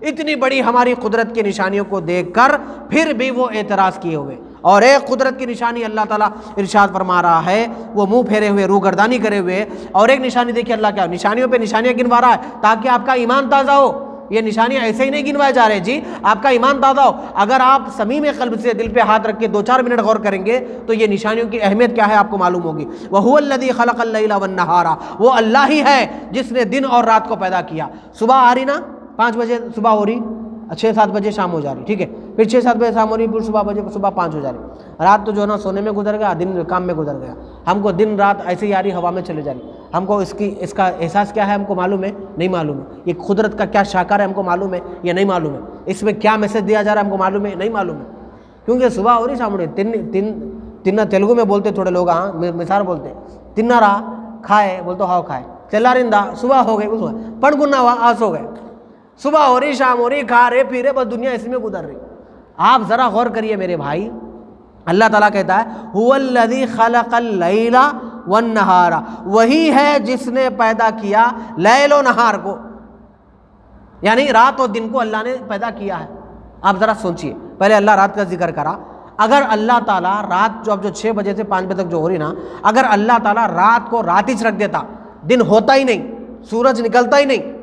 اتنی بڑی ہماری قدرت کی نشانیوں کو دیکھ کر پھر بھی وہ اعتراض کیے ہوئے۔ اور ایک قدرت کی نشانی اللہ تعالیٰ ارشاد فرما رہا ہے، وہ منہ پھیرے ہوئے، روح گردانی کرے ہوئے، اور ایک نشانی دیکھیے اللہ کیا نشانیوں پہ نشانیاں گنوا رہا ہے تاکہ آپ کا ایمان تازہ ہو۔ یہ نشانیاں ایسے ہی نہیں گنوائے جا رہے جی، آپ کا ایمان تازہ ہو۔ اگر آپ صمیم قلب سے دل پہ ہاتھ رکھ کے 2-4 منٹ غور کریں گے تو یہ نشانیوں کی اہمیت کیا ہے آپ کو معلوم ہوگی۔ وَهُوَ الَّذِي خَلَقَ اللَّيْلَ وَالنَّهَارَ، وہ اللہ ہی ہے جس نے دن اور رات کو پیدا کیا۔ صبح آ رہی نا، 5 بجے صبح ہو رہی، 6-7 بجے شام ہو جا رہی، ٹھیک ہے، پھر 6-7 بجے شام ہو رہی، پھر صبح 5 ہو جا رہی۔ رات تو جو ہے نا سونے میں گزر گیا، دن کام میں گزر گیا۔ ہم کو دن رات ایسے ہی آ رہی، ہوا میں چلے جا رہی۔ ہم کو اس کا احساس کیا ہے ہم کو معلوم ہے؟ نہیں معلوم ہے۔ یہ قدرت کا کیا شاہکار ہے ہم کو معلوم ہے یا نہیں معلوم ہے؟ اس میں کیا میسج دیا جا رہا ہے ہم کو معلوم ہے؟ نہیں معلوم ہے، کیونکہ صبح ہو رہی شام ہو رہی۔ تین تیلگو میں بولتے تھوڑے لوگ، ہاں مثال بولتے تنرا کھائے، بولتے ہاؤ کھائے، چلا رندا، صبح ہو گئی، پڑ گنا ہوا، آس ہو گئے، صبح ہو رہی شام ہو رہی، کھا رہے پی رہے، بس دنیا اس میں گزر رہی۔ آپ ذرا غور کریے میرے بھائی، اللہ تعالیٰ کہتا ہے هُوَ الَّذِي خَلَقَ اللَّيْلَ وَالنَّهَارَ، وہی ہے جس نے پیدا کیا لیل و نہار کو، یعنی رات اور دن کو اللہ نے پیدا کیا ہے۔ آپ ذرا سوچئے، پہلے اللہ رات کا ذکر کرا، اگر اللہ تعالیٰ رات جو 6 بجے سے 5 بجے تک جو ہو رہی نا، اگر اللہ تعالیٰ رات کو رات ہی رکھ دیتا، دن ہوتا ہی نہیں، سورج نکلتا ہی نہیں،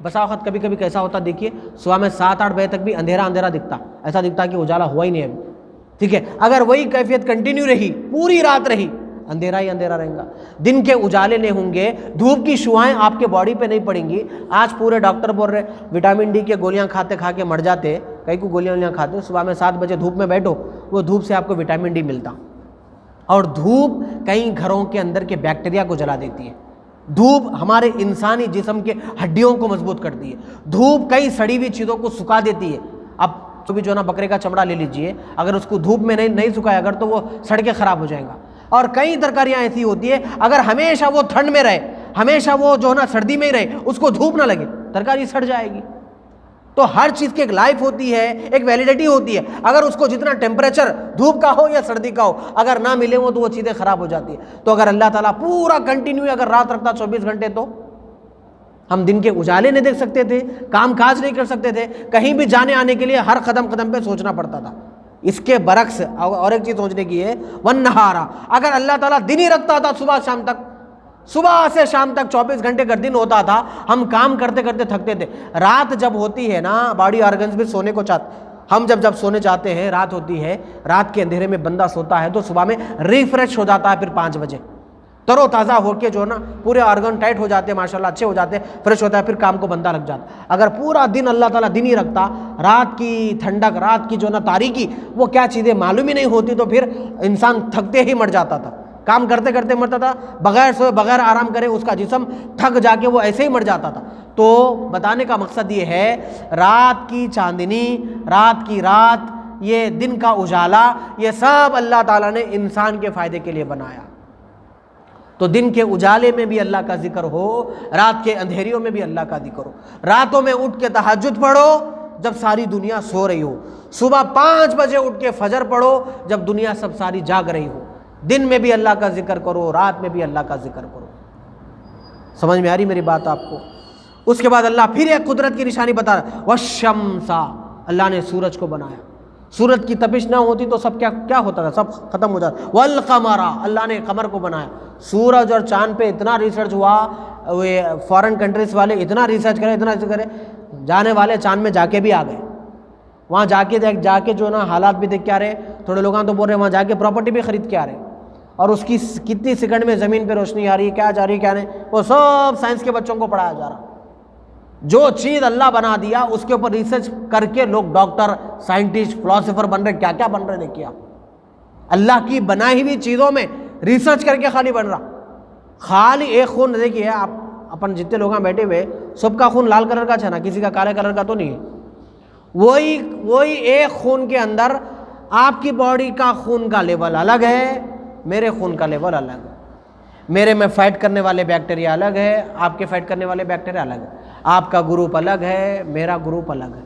بسا وقت کبھی کبھی کیسا ہوتا دیکھیے، صبح میں 7-8 بجے تک بھی اندھیرا اندھیرا دکھتا، ایسا دکھتا کہ اجالا ہوا ہی نہیں ابھی، ٹھیک ہے۔ اگر وہی کیفیت کنٹینیو رہی، پوری رات رہی، اندھیرا ہی اندھیرا رہے گا، دن کے اجالے نہیں ہوں گے، دھوپ کی شعائیں آپ کے باڈی پہ نہیں پڑیں گی۔ آج پورے ڈاکٹر بول رہے وٹامن ڈی کے گولیاں کھا کے مر جاتے، کئی کو گولیاں کھاتے، صبح میں 7 بجے دھوپ میں بیٹھو، وہ دھوپ سے آپ کو وٹامن ڈی ملتا، اور دھوپ کئی گھروں کے اندر کے بیکٹیریا کو جلا دیتی ہے، دھوپ ہمارے انسانی جسم کے ہڈیوں کو مضبوط کرتی ہے، دھوپ کئی سڑی ہوئی چیزوں کو سکھا دیتی ہے۔ اب تو بھی جو ہے نا بکرے کا چمڑا لے لیجئے، اگر اس کو دھوپ میں نہیں سکھایا اگر تو وہ سڑ کے خراب ہو جائے گا۔ اور کئی ترکاریاں ایسی ہوتی ہے اگر ہمیشہ وہ ٹھنڈ میں رہے، ہمیشہ وہ جو ہے نا سردی میں ہی رہے، اس کو دھوپ نہ لگے، ترکاری سڑ جائے گی۔ تو ہر چیز کی ایک لائف ہوتی ہے، ایک ویلیڈیٹی ہوتی ہے. اگر اس کو جتنا ٹیمپریچر دھوپ کا ہو یا سردی کا ہو اگر نہ ملے وہ تو وہ چیزیں خراب ہو جاتی ہیں. تو اگر اللہ تعالیٰ پورا کنٹینیو اگر رات رکھتا 24 گھنٹے تو ہم دن کے اجالے نہیں دیکھ سکتے تھے، کام کاج نہیں کر سکتے تھے، کہیں بھی جانے آنے کے لیے ہر قدم قدم پہ سوچنا پڑتا تھا. اس کے برعکس اور ایک چیز سوچنے کی ہے، وَالنَّهَارَ، اگر اللہ تعالیٰ دن ہی رکھتا تھا صبح شام تک، صبح سے شام تک 24 گھنٹے کا دن ہوتا تھا، ہم کام کرتے کرتے تھکتے تھے. رات جب ہوتی ہے نا باڈی آرگنز بھی سونے کو چاہتے، ہم جب سونے چاہتے ہیں رات ہوتی ہے، رات کے اندھیرے میں بندہ سوتا ہے تو صبح میں ریفریش ہو جاتا ہے، پھر 5 بجے تر و تازہ ہو کے جو ہے نا پورے آرگن ٹائٹ ہو جاتے ہیں، ماشاءاللہ اچھے ہو جاتے ہیں، فریش ہوتا ہے، پھر کام کو بندہ لگ جاتا. اگر پورا دن اللہ تعالیٰ دن ہی رکھتا، رات کی ٹھنڈک، رات کی جو نا تاریکی، وہ کیا چیزیں معلوم ہی نہیں ہوتی، تو پھر انسان تھکتے ہی مر جاتا تھا، کام کرتے کرتے مرتا تھا، بغیر سوئے بغیر آرام کرے اس کا جسم تھک جا کے وہ ایسے ہی مر جاتا تھا. تو بتانے کا مقصد یہ ہے، رات کی چاندنی، رات کی رات، یہ دن کا اجالا، یہ سب اللہ تعالیٰ نے انسان کے فائدے کے لیے بنایا. تو دن کے اجالے میں بھی اللہ کا ذکر ہو، رات کے اندھیریوں میں بھی اللہ کا ذکر ہو. راتوں میں اٹھ کے تہجد پڑھو جب ساری دنیا سو رہی ہو، صبح 5 بجے اٹھ کے فجر پڑھو جب دنیا سب ساری جاگ رہی ہو. دن میں بھی اللہ کا ذکر کرو، رات میں بھی اللہ کا ذکر کرو. سمجھ میں آ رہی میری بات آپ کو؟ اس کے بعد اللہ پھر ایک قدرت کی نشانی بتا رہا، وَالشَّمْسَ، اللہ نے سورج کو بنایا. سورج کی تپش نہ ہوتی تو سب کیا ہوتا تھا، سب ختم ہو جاتا. وَالْقَمَرَ، اللہ نے قمر کو بنایا. سورج اور چاند پہ اتنا ریسرچ ہوا، فارن کنٹریز والے اتنا ریسرچ کرے، جانے والے چاند میں جا کے بھی آ گئے. وہاں جا کے جو نا حالات بھی دیکھ کے آ رہے. تھوڑے لوگاں تو بول رہے ہیں وہاں جا کے پراپرٹی بھی خرید کے آ رہے، اور اس کی کتنی سیکنڈ میں زمین پہ روشنی آ رہی ہے، کیا جا رہی ہے کیا نہیں، وہ سب سائنس کے بچوں کو پڑھایا جا رہا. جو چیز اللہ بنا دیا اس کے اوپر ریسرچ کر کے لوگ ڈاکٹر، سائنٹسٹ، فلاسفر بن رہے، کیا بن رہے دیکھیے آپ. اللہ کی بنائی ہوئی چیزوں میں ریسرچ کر کے خالی بن رہا. خالی ایک خون دیکھیے آپ، اپن جتنے لوگ بیٹھے ہوئے سب کا خون لال کلر کا ہے نا، کسی کا کالے کلر کا تو نہیں ہے. وہی ایک خون کے اندر آپ کی باڈی کا خون کا لیول الگ ہے، میرے خون کا لیول الگ ہے. میرے میں فائٹ کرنے والے بیکٹیریا الگ ہے، آپ کے فائٹ کرنے والے بیکٹیریا الگ ہے. آپ کا گروپ الگ ہے، میرا گروپ الگ ہے.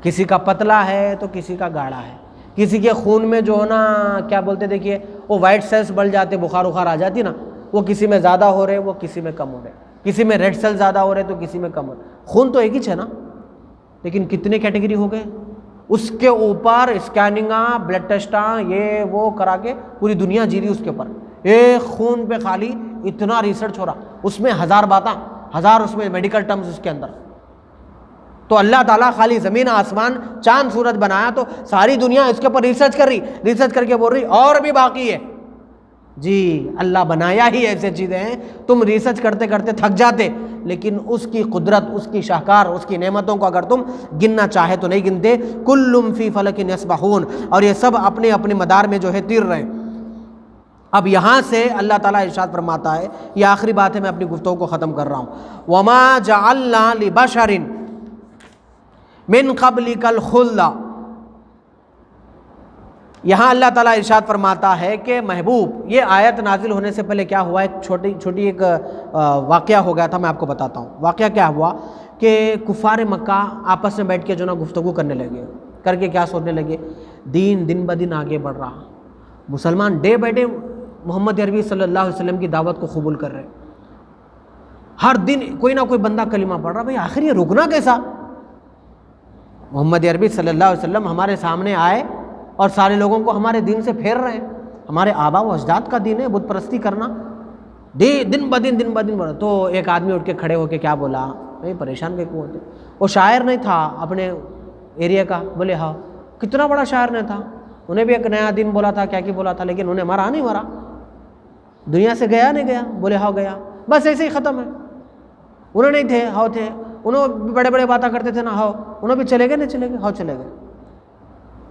کسی کا پتلا ہے تو کسی کا گاڑھا ہے. کسی کے خون میں جو ہے نا کیا بولتے دیکھیے وہ وائٹ سیلز بڑھ جاتے، بخار آ جاتی نا، وہ کسی میں زیادہ ہو رہے، وہ کسی میں کم ہو رہے. کسی میں ریڈ سیل زیادہ ہو رہے تو کسی میں کم ہو رہے. خون تو ایک ہی ہے نا، لیکن کتنے کیٹیگری ہو گئے. اس کے اوپر اسکیننگاں، بلڈ ٹیسٹاں، یہ وہ کرا کے پوری دنیا جی رہی اس کے اوپر. ایک خون پہ خالی اتنا ریسرچ ہو رہا، اس میں 1000 باتیں، 1000 اس میں میڈیکل ٹرمز اس کے اندر. تو اللہ تعالیٰ خالی زمین آسمان چاند سورج بنایا تو ساری دنیا اس کے اوپر ریسرچ کر رہی، ریسرچ کر کے بول رہی اور بھی باقی ہے. جی اللہ بنایا ہی ایسے چیزیں ہیں، تم ریسرچ کرتے کرتے تھک جاتے، لیکن اس کی قدرت، اس کی شاہکار، اس کی نعمتوں کو اگر تم گننا چاہے تو نہیں گنتے. کل فی فلک یسبحون، اور یہ سب اپنے اپنے مدار میں جو ہے تیر رہے ہیں. اب یہاں سے اللہ تعالیٰ ارشاد فرماتا ہے، یہ آخری بات ہے، میں اپنی گفتگو کو ختم کر رہا ہوں. وما جعلنا لبشر من قبلک الخلد، یہاں اللہ تعالیٰ ارشاد فرماتا ہے کہ محبوب، یہ آیت نازل ہونے سے پہلے کیا ہوا، ایک چھوٹی ایک واقعہ ہو گیا تھا، میں آپ کو بتاتا ہوں. واقعہ کیا ہوا کہ کفار مکہ آپس میں بیٹھ کے جو نا گفتگو کرنے لگے، کر کے کیا سوچنے لگے، دن بدن آگے بڑھ رہا، مسلمان ڈے بائی ڈے محمد عربی صلی اللہ علیہ وسلم کی دعوت کو قبول کر رہے، ہر دن کوئی نہ کوئی بندہ کلمہ پڑھ رہا. بھائی آخر یہ رکنا کیسا؟ محمد عربی صلی اللہ علیہ وسلم ہمارے سامنے آئے اور سارے لوگوں کو ہمارے دین سے پھیر رہے ہیں. ہمارے آبا و اجداد کا دین ہے بت پرستی کرنا، دن بدن بڑھا. تو ایک آدمی اٹھ کے کھڑے ہو کے کیا بولا، بھائی پریشان کیوں ہوتے، وہ شاعر نہیں تھا اپنے ایریا کا، بولے ہاں کتنا بڑا شاعر نہیں تھا، انہیں بھی ایک نیا دین بولا تھا، کیا بولا تھا، لیکن انہیں مرا نہیں مرا، دنیا سے گیا نہیں گیا، بولے ہاں گیا، بس ایسے ہی ختم ہے. انہوں نہیں تھے، ہاؤ تھے، انہوں بڑے باتیں کرتے تھے نا، ہاؤ انہوں بھی چلے گئے، نہیں چلے گئے، ہاؤ چلے گئے.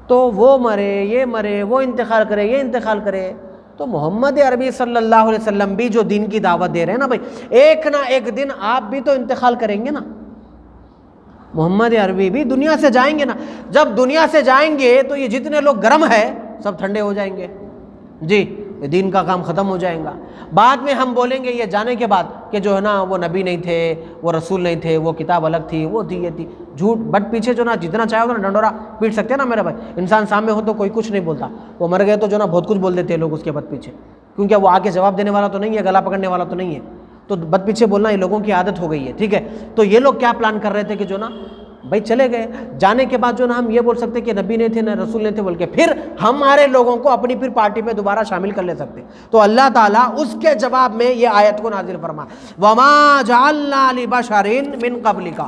تو وہ مرے، یہ مرے، وہ انتقال کرے، یہ انتقال کرے. تو محمد عربی صلی اللہ علیہ وسلم بھی جو دین کی دعوت دے رہے ہیں نا بھائی، ایک نہ ایک دن آپ بھی تو انتقال کریں گے نا. محمد عربی بھی دنیا سے جائیں گے نا. جب دنیا سے جائیں گے تو یہ جتنے لوگ گرم ہے سب ٹھنڈے ہو جائیں گے. جی یہ دین کا کام ختم ہو جائے گا۔ بعد میں ہم بولیں گے یہ جانے کے بعد کہ جو ہے نا وہ نبی نہیں تھے، وہ رسول نہیں تھے، وہ کتاب الگ تھی، وہ تھی، یہ تھی، جھوٹ بٹ پیچھے جو نا جتنا چاہے ہوگا نا ڈنڈورا پیٹ سکتے ہیں نا میرے بھائی۔ انسان سامنے ہو تو کوئی کچھ نہیں بولتا، وہ مر گئے تو جو نا بہت کچھ بول دیتے ہیں لوگ اس کے بد پیچھے، کیونکہ وہ آ کے جواب دینے والا تو نہیں ہے، گلا پکڑنے والا تو نہیں ہے، تو بد پیچھے بولنا یہ لوگوں کی عادت ہو گئی ہے، ٹھیک ہے۔ تو یہ لوگ کیا پلان کر رہے تھے کہ جو نا بھائی چلے گئے، جانے کے بعد جو نا ہم یہ بول سکتے کہ نبی نہیں تھے نہ رسول نہیں تھے بول کے پھر ہمارے لوگوں کو اپنی پھر پارٹی میں دوبارہ شامل کر لے سکتے۔ تو اللہ تعالیٰ اس کے جواب میں یہ آیت کو نازل فرما، وَمَا جَعَلْنَا لِبَشَرٍ مِّن قَبْلِكَ،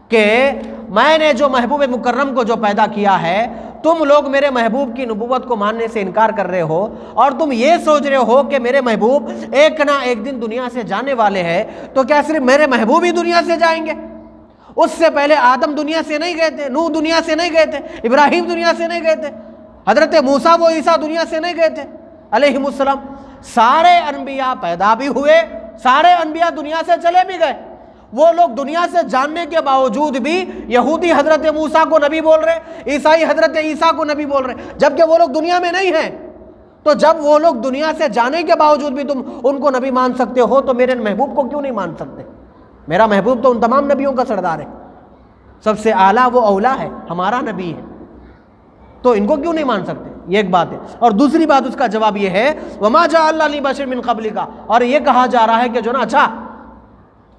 کہ میں نے جو محبوب مکرم کو جو پیدا کیا ہے، تم لوگ میرے محبوب کی نبوت کو ماننے سے انکار کر رہے ہو اور تم یہ سوچ رہے ہو کہ میرے محبوب ایک نہ ایک دن دنیا سے جانے والے ہیں، تو کیا صرف میرے محبوب ہی دنیا سے جائیں گے؟ اس سے پہلے آدم دنیا سے نہیں گئے تھے، نوح دنیا سے نہیں گئے تھے، ابراہیم دنیا سے نہیں گئے تھے، حضرت موسیٰ و عیسیٰ دنیا سے نہیں گئے تھے علیہم السلام۔ سارے انبیاء پیدا بھی ہوئے، سارے انبیاء دنیا سے چلے بھی گئے۔ وہ لوگ دنیا سے جاننے کے باوجود بھی یہودی حضرت موسیٰ کو نبی بول رہے، عیسائی حضرت عیسیٰ کو نبی بول رہے، جبکہ وہ لوگ دنیا میں نہیں ہیں۔ تو جب وہ لوگ دنیا سے جانے کے باوجود بھی تم ان کو نبی مان سکتے ہو تو میرے محبوب کو کیوں نہیں مان سکتے؟ میرا محبوب تو ان تمام نبیوں کا سردار ہے، سب سے اعلیٰ وہ اولا ہے، ہمارا نبی ہے، تو ان کو کیوں نہیں مان سکتے؟ یہ ایک بات ہے۔ اور دوسری بات اس کا جواب یہ ہے، وَمَا جَعَلْنَا لِبَشَرٍ مِّن قَبْلِكَ، اور یہ کہا جا رہا ہے کہ جو نا اچھا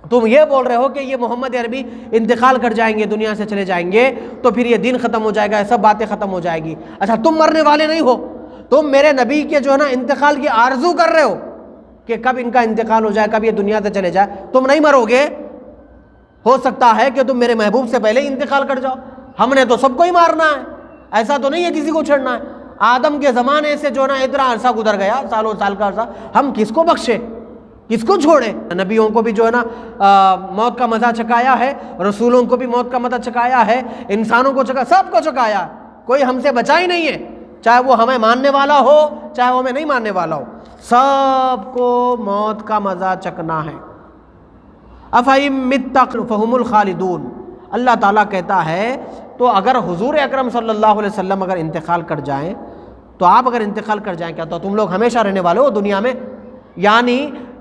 تم یہ بول رہے ہو کہ یہ محمد عربی انتقال کر جائیں گے، دنیا سے چلے جائیں گے، تو پھر یہ دین ختم ہو جائے گا، یہ سب باتیں ختم ہو جائے گی۔ اچھا تم مرنے والے نہیں ہو، تم میرے نبی کے جو ہے نا انتقال کی آرزو کر رہے ہو کہ کب ان کا انتقال ہو جائے، کب یہ دنیا سے چلے جائے، تم نہیں مرو گے، ہو سکتا ہے کہ تم میرے محبوب سے پہلے ہی انتقال کر جاؤ، ہم نے تو سب کو ہی مارنا ہے، ایسا تو نہیں ہے کسی کو چھڑنا ہے۔ آدم کے زمانے سے جو ہے نا اتنا عرصہ گزر گیا، سالوں سال کا عرصہ، ہم کس کو بخشے، کس کو چھوڑے؟ نبیوں کو بھی جو ہے نا موت کا مزہ چکایا ہے، رسولوں کو بھی موت کا مزہ چکایا ہے، انسانوں کو چکا، سب کو چکایا، کوئی ہم سے بچا ہی نہیں ہے، چاہے وہ ہمیں ماننے والا ہو چاہے وہ ہمیں نہیں ماننے والا ہو، سب کو موت کا مزہ چکنا ہے۔ افَإِن مِتَّ فَهُمُ الْخَالِدُونَ، اللہ تعالیٰ کہتا ہے تو اگر حضور اکرم صلی اللہ علیہ وسلم اگر انتقال کر جائیں، تو آپ اگر انتقال کر جائیں، کیا تو تم لوگ ہمیشہ رہنے والے ہو دنیا میں؟ یعنی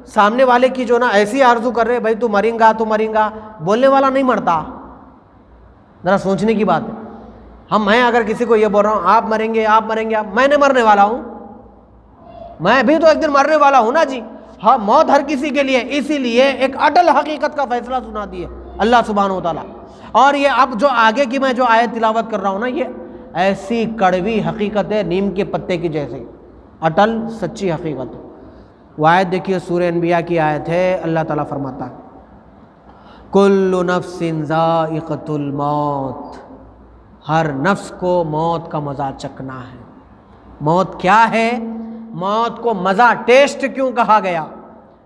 سامنے والے کی جو نا ایسی آرزو کر رہے، بھائی تو مریں گا، تو مریں گا، بولنے والا نہیں مرتا، ذرا سوچنے کی بات ہے۔ میں اگر کسی کو یہ بول رہا ہوں آپ مریں گے، آپ مریں گے، میں نہیں مرنے والا ہوں، میں بھی تو ایک دن مرنے والا ہوں نا جی۔ ہاں موت ہر کسی کے لیے، اسی لیے ایک اٹل حقیقت کا فیصلہ سنا دیے اللہ سبحانہ و تعالیٰ۔ اور یہ اب جو آگے کی میں جو آیت تلاوت کر رہا ہوں نا، یہ ایسی کڑوی حقیقت ہے نیم کے پتے کی جیسے، اٹل سچی حقیقت ہے۔ وہ آیت دیکھیے، سورہ انبیاء کی آیت ہے، اللہ تعالیٰ فرماتا ہے کل نفس ذائقۃ الموت، ہر نفس کو موت کا مزہ چکھنا ہے۔ موت کیا ہے؟ موت کو مزہ، ٹیسٹ کیوں کہا گیا؟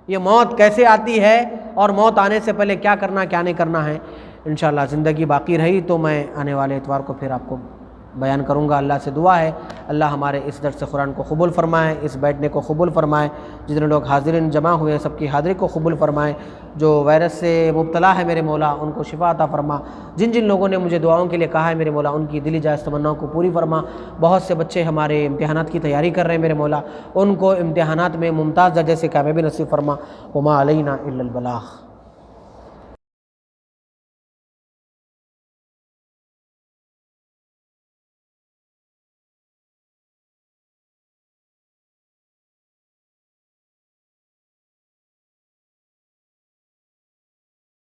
یہ موت کیسے آتی ہے اور موت آنے سے پہلے کیا کرنا کیا نہیں کرنا ہے، انشاءاللہ زندگی باقی رہی تو میں آنے والے اتوار کو پھر آپ کو بیان کروں گا۔ اللہ سے دعا ہے اللہ ہمارے اس درس قرآن کو قبول فرمائے، اس بیٹھنے کو قبول فرمائے، جتنے لوگ حاضرین جمع ہوئے سب کی حاضری کو قبول فرمائے، جو وائرس سے مبتلا ہے میرے مولا ان کو شفا عطا فرما، جن جن لوگوں نے مجھے دعاؤں کے لیے کہا ہے میرے مولا ان کی دلی جائز تمناؤں کو پوری فرما۔ بہت سے بچے ہمارے امتحانات کی تیاری کر رہے ہیں میرے مولا، ان کو امتحانات میں ممتاز درجے سے کامیابی نصیب فرما۔ وما علینا الا البلاغ۔